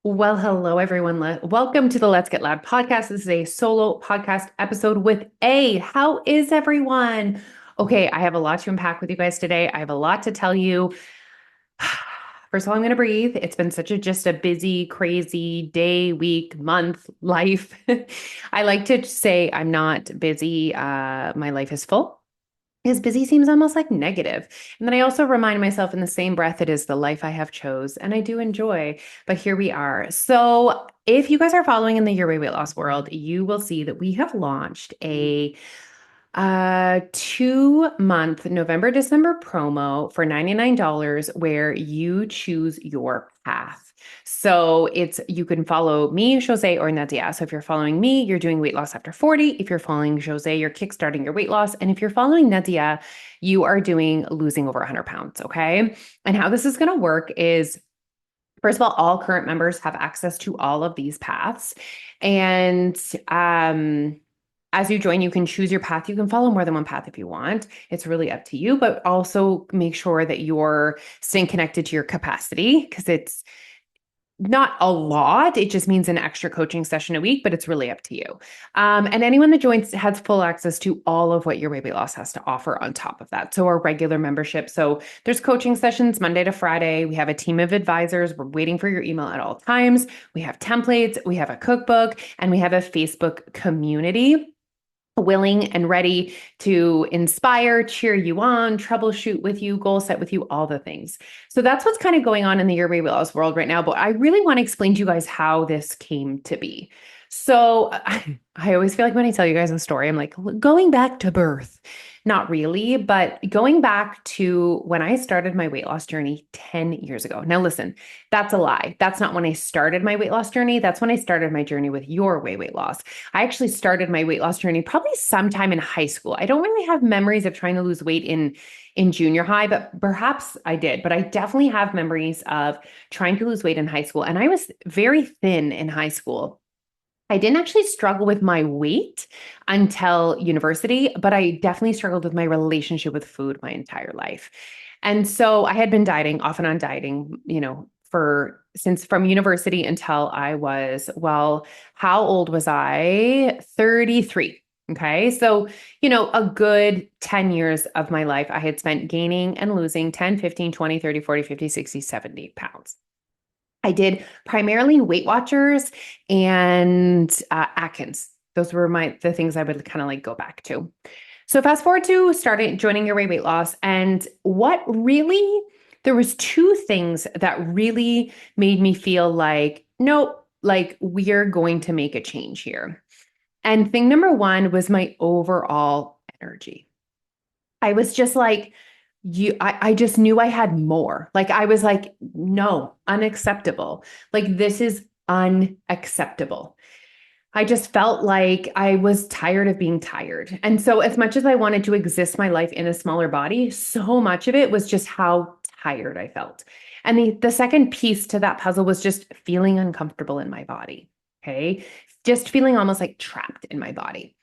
Well, hello, everyone. Welcome to the Let's Get Loud podcast. This is a solo podcast episode with A. How is everyone? Okay, I have a lot to unpack with you guys today. I have a lot to tell you. First of all, I'm going to breathe. It's been such a just a busy, crazy day, week, month, life. I like to say I'm not busy. My life is full. Because busy seems almost like negative. And then I also remind myself in the same breath, it is the life I have chose and I do enjoy. But here we are. So if you guys are following in the Your Way Weight Loss world, you will see that we have launched a 2 month November, December promo for $99 where you choose your path. So you can follow me, Jose, or Nadia. So if you're following me, you're doing weight loss after 40. If you're following Jose, you're kickstarting your weight loss. And if you're following Nadia, you are doing losing over 100 pounds. Okay. And how this is going to work is, first of all current members have access to all of these paths. And as you join, you can choose your path. You can follow more than one path if you want. It's really up to you, but also make sure that you're staying connected to your capacity because it's not a lot. It just means an extra coaching session a week, but it's really up to you. And anyone that joins has full access to all of what Your Weight Loss has to offer on top of that. So our regular membership. So there's coaching sessions Monday to Friday. We have a team of advisors. We're waiting for your email at all times. We have templates. We have a cookbook, and we have a Facebook community willing and ready to inspire, cheer you on, troubleshoot with you, goal set with you, all the things. So that's what's kind of going on in the Your Way Weight Loss world right now. But I really want to explain to you guys how this came to be. So I always feel like when I tell you guys a story, I'm like going back to birth. Not really, but going back to when I started my weight loss journey 10 years ago. Now, listen, that's a lie. That's not when I started my weight loss journey. That's when I started my journey with Your Weight Loss. I actually started my weight loss journey probably sometime in high school. I don't really have memories of trying to lose weight in junior high, but perhaps I did. But I definitely have memories of trying to lose weight in high school. And I was very thin in high school. I didn't actually struggle with my weight until university, but I definitely struggled with my relationship with food my entire life. And so I had been dieting, off and on dieting, for since from university until I was, well, how old was I? 33. Okay. So, a good 10 years of my life I had spent gaining and losing 10, 15, 20, 30, 40, 50, 60, 70 pounds. I did primarily Weight Watchers and Atkins. Those were the things I would kind of like go back to. So fast forward to starting joining Your Weight Loss, and what really there was two things that really made me feel like nope, like we're going to make a change here. And thing number one was my overall energy. I was just like, I just knew I had more. Like I was like, no, unacceptable. Like this is unacceptable. I just felt like I was tired of being tired. And so as much as I wanted to exist my life in a smaller body, so much of it was just how tired I felt. And the second piece to that puzzle was just feeling uncomfortable in my body. Okay. Just feeling almost like trapped in my body.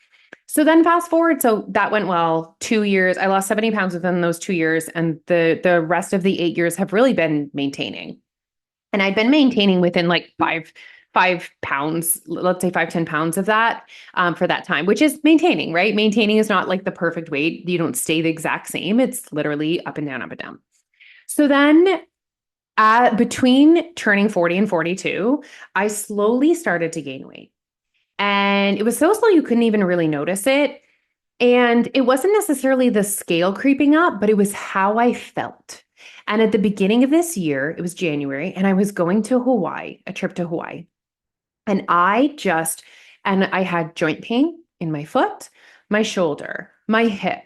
So then fast forward, so that went well, 2 years. I lost 70 pounds within those 2 years, and the rest of the 8 years have really been maintaining. And I'd been maintaining within like five pounds, let's say 5, 10 pounds of that for that time, which is maintaining, right? Maintaining is not like the perfect weight. You don't stay the exact same. It's literally up and down, up and down. So then between turning 40 and 42, I slowly started to gain weight. And it was so slow you couldn't even really notice it. And it wasn't necessarily the scale creeping up, but it was how I felt. And at the beginning of this year, it was January, and I was going to Hawaii, a trip to Hawaii. And I had joint pain in my foot, my shoulder, my hip,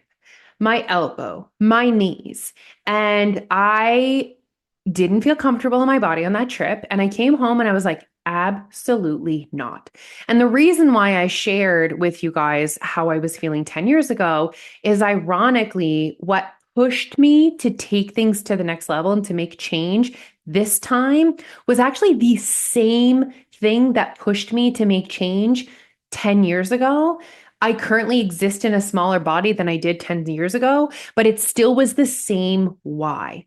my elbow, my knees. And I didn't feel comfortable in my body on that trip. And I came home and I was like, absolutely not. And the reason why I shared with you guys how I was feeling 10 years ago is ironically what pushed me to take things to the next level and to make change this time was actually the same thing that pushed me to make change 10 years ago. I currently exist in a smaller body than I did 10 years ago, but it still was the same why.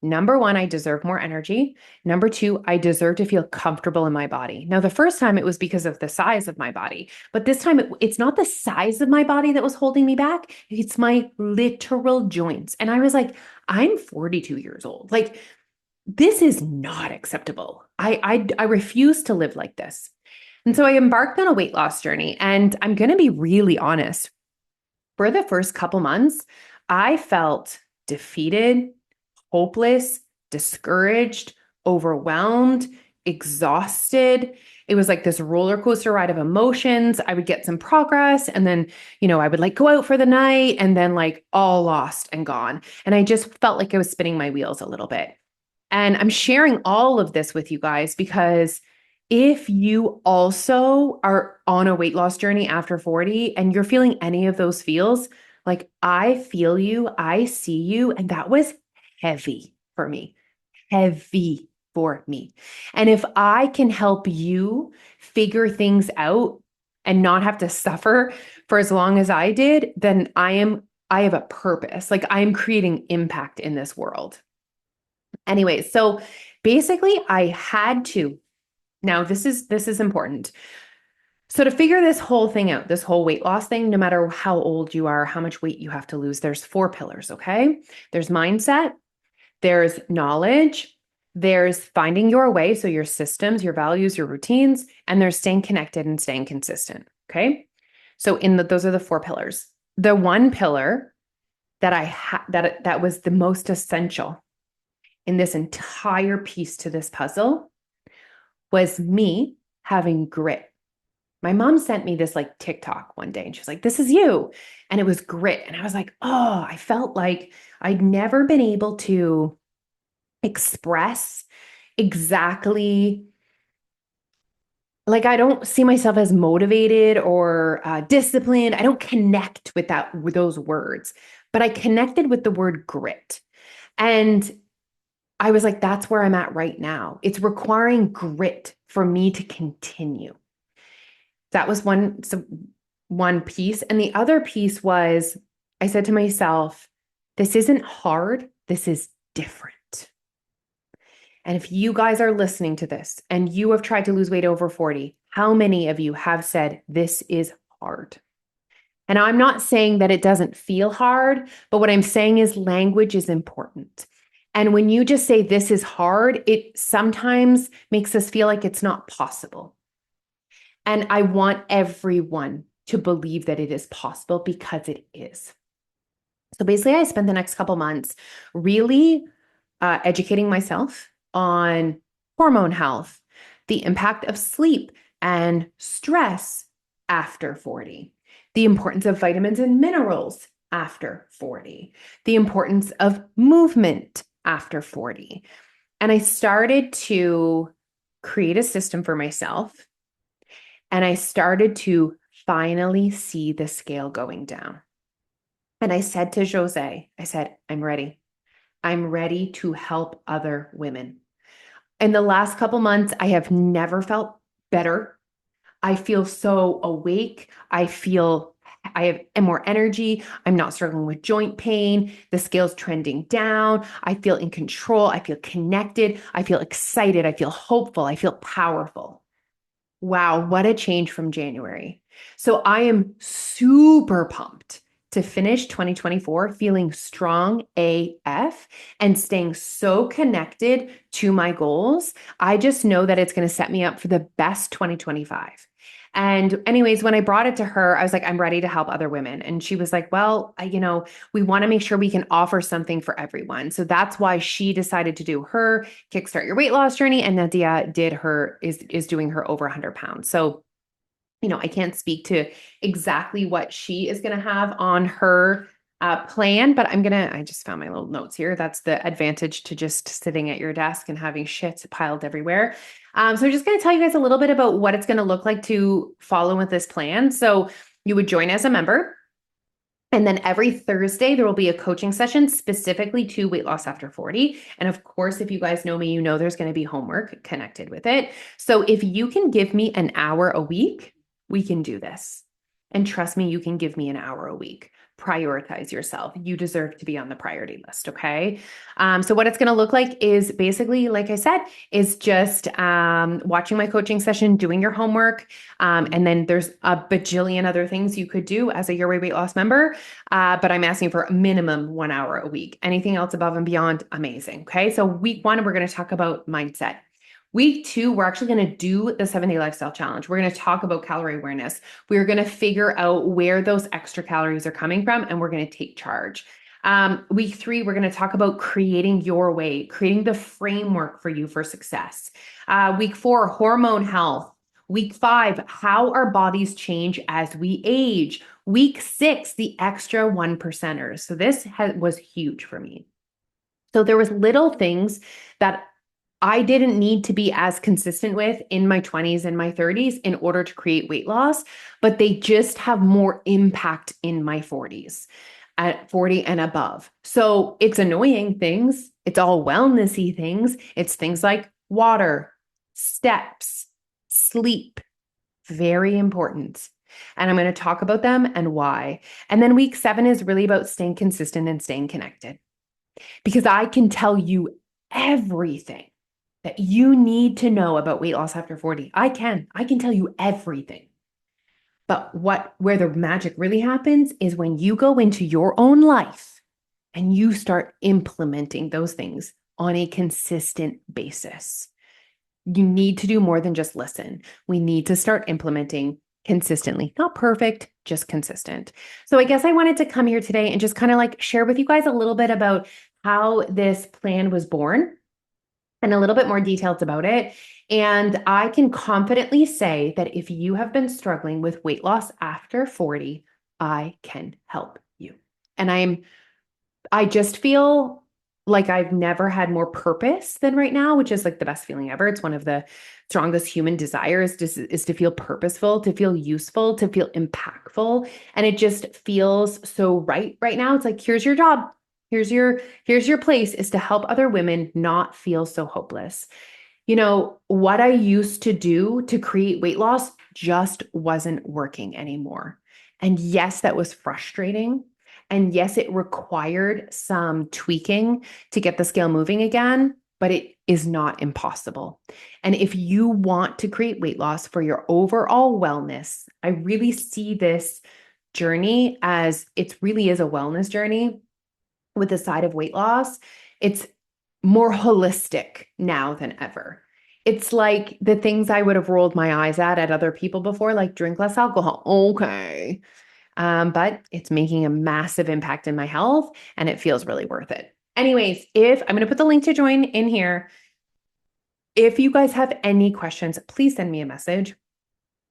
Number one, I deserve more energy. Number two, I deserve to feel comfortable in my body. Now, the first time it was because of the size of my body, but this time it's not the size of my body that was holding me back. It's my literal joints. And I was like, I'm 42 years old. Like, this is not acceptable. I refuse to live like this. And so I embarked on a weight loss journey. And I'm going to be really honest. For the first couple months, I felt defeated, hopeless, discouraged, overwhelmed, exhausted. It was like this roller coaster ride of emotions. I would get some progress and then, I would like go out for the night and then like all lost and gone. And I just felt like I was spinning my wheels a little bit. And I'm sharing all of this with you guys because if you also are on a weight loss journey after 40 and you're feeling any of those feels, like I feel you, I see you, and that was heavy for me, heavy for me. And if I can help you figure things out and not have to suffer for as long as I did, then I have a purpose. Like I'm creating impact in this world. Anyway, so basically I had to. Now this is important. So to figure this whole thing out, this whole weight loss thing, no matter how old you are, how much weight you have to lose, there's 4 pillars, okay? There's mindset, there's knowledge, there's finding your way, so your systems, your values, your routines, and there's staying connected and staying consistent, okay? So those are the 4 pillars. The one pillar that that was the most essential in this entire piece to this puzzle was me having grit. My mom sent me this like TikTok one day and she was like, this is you. And it was grit. And I was like, oh, I felt like I'd never been able to express exactly, like I don't see myself as motivated or disciplined. I don't connect with those words, but I connected with the word grit. And I was like, that's where I'm at right now. It's requiring grit for me to continue. That was one piece. And the other piece was I said to myself, this isn't hard. This is different. And if you guys are listening to this and you have tried to lose weight over 40, how many of you have said this is hard? And I'm not saying that it doesn't feel hard, but what I'm saying is language is important. And when you just say this is hard, it sometimes makes us feel like it's not possible. And I want everyone to believe that it is possible because it is. So basically, I spent the next couple months really educating myself on hormone health, the impact of sleep and stress after 40, the importance of vitamins and minerals after 40, the importance of movement after 40. And I started to create a system for myself. And I started to finally see the scale going down. And I said to Jose, I said, I'm ready. I'm ready to help other women. In the last couple months, I have never felt better. I feel so awake. I have more energy. I'm not struggling with joint pain. The scale's trending down. I feel in control. I feel connected. I feel excited. I feel hopeful. I feel powerful. Wow, what a change from January. So I am super pumped to finish 2024 feeling strong AF and staying so connected to my goals. I just know that it's going to set me up for the best 2025. And anyways, when I brought it to her, I was like, I'm ready to help other women. And she was like, well, we want to make sure we can offer something for everyone. So that's why she decided to do her Kickstart Your Weight Loss Journey. And Nadia is doing her over 100 pounds. So, I can't speak to exactly what she is going to have on her plan, but I just found my little notes here. That's the advantage to just sitting at your desk and having shit piled everywhere. So I'm just going to tell you guys a little bit about what it's going to look like to follow with this plan. So you would join as a member. And then every Thursday, there will be a coaching session specifically to weight loss after 40. And of course, if you guys know me, there's going to be homework connected with it. So if you can give me an hour a week, we can do this. And trust me, you can give me an hour a week. prioritize yourself. You deserve to be on the priority list. Okay. So what it's going to look like is basically, like I said, is just watching my coaching session, doing your homework. And then there's a bajillion other things you could do as a Your Way Weight Loss member. But I'm asking for a minimum 1 hour a week. Anything else above and beyond, amazing. Okay. So week 1, we're going to talk about mindset. Week 2, we're actually going to do the 7-day lifestyle challenge. We're going to talk about calorie awareness. We're going to figure out where those extra calories are coming from, and we're going to take charge. Week 3, we're going to talk about creating your way, creating the framework for you for success. Week 4, hormone health. Week 5, how our bodies change as we age. Week 6, the extra 1%ers. So this was huge for me. So there was little things that I didn't need to be as consistent with in my 20s and my 30s in order to create weight loss, but they just have more impact in my 40s, at 40 and above. So it's annoying things. It's all wellnessy things. It's things like water, steps, sleep, very important. And I'm going to talk about them and why. And then week 7 is really about staying consistent and staying connected, because I can tell you everything that you need to know about weight loss after 40. I can tell you everything. But where the magic really happens is when you go into your own life and you start implementing those things on a consistent basis. You need to do more than just listen. We need to start implementing consistently, not perfect, just consistent. So I guess I wanted to come here today and just kind of like share with you guys a little bit about how this plan was born and a little bit more details about it. And I can confidently say that if you have been struggling with weight loss after 40, I can help you. And I just feel like I've never had more purpose than right now, which is like the best feeling ever. It's one of the strongest human desires is to feel purposeful, to feel useful, to feel impactful. And it just feels so right now. It's like, here's your job. Here's your place, is to help other women not feel so hopeless. You know, what I used to do to create weight loss just wasn't working anymore. And yes, that was frustrating. And yes, it required some tweaking to get the scale moving again, but it is not impossible. And if you want to create weight loss for your overall wellness, I really see this journey as it really is a wellness journey with the side of weight loss. It's more holistic now than ever. It's like the things I would have rolled my eyes at other people before, like drink less alcohol. Okay. But it's making a massive impact in my health and it feels really worth it. Anyways, if I'm going to put the link to join in here. If you guys have any questions, please send me a message.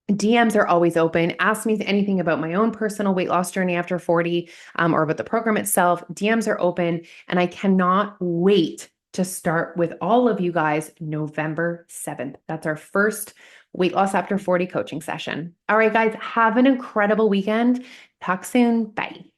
DMs are always open. Ask me anything about my own personal weight loss journey after 40 or about the program itself. DMs are open, and I cannot wait to start with all of you guys November 7th. That's our first weight loss after 40 coaching session. All right, guys, have an incredible weekend. Talk soon. Bye.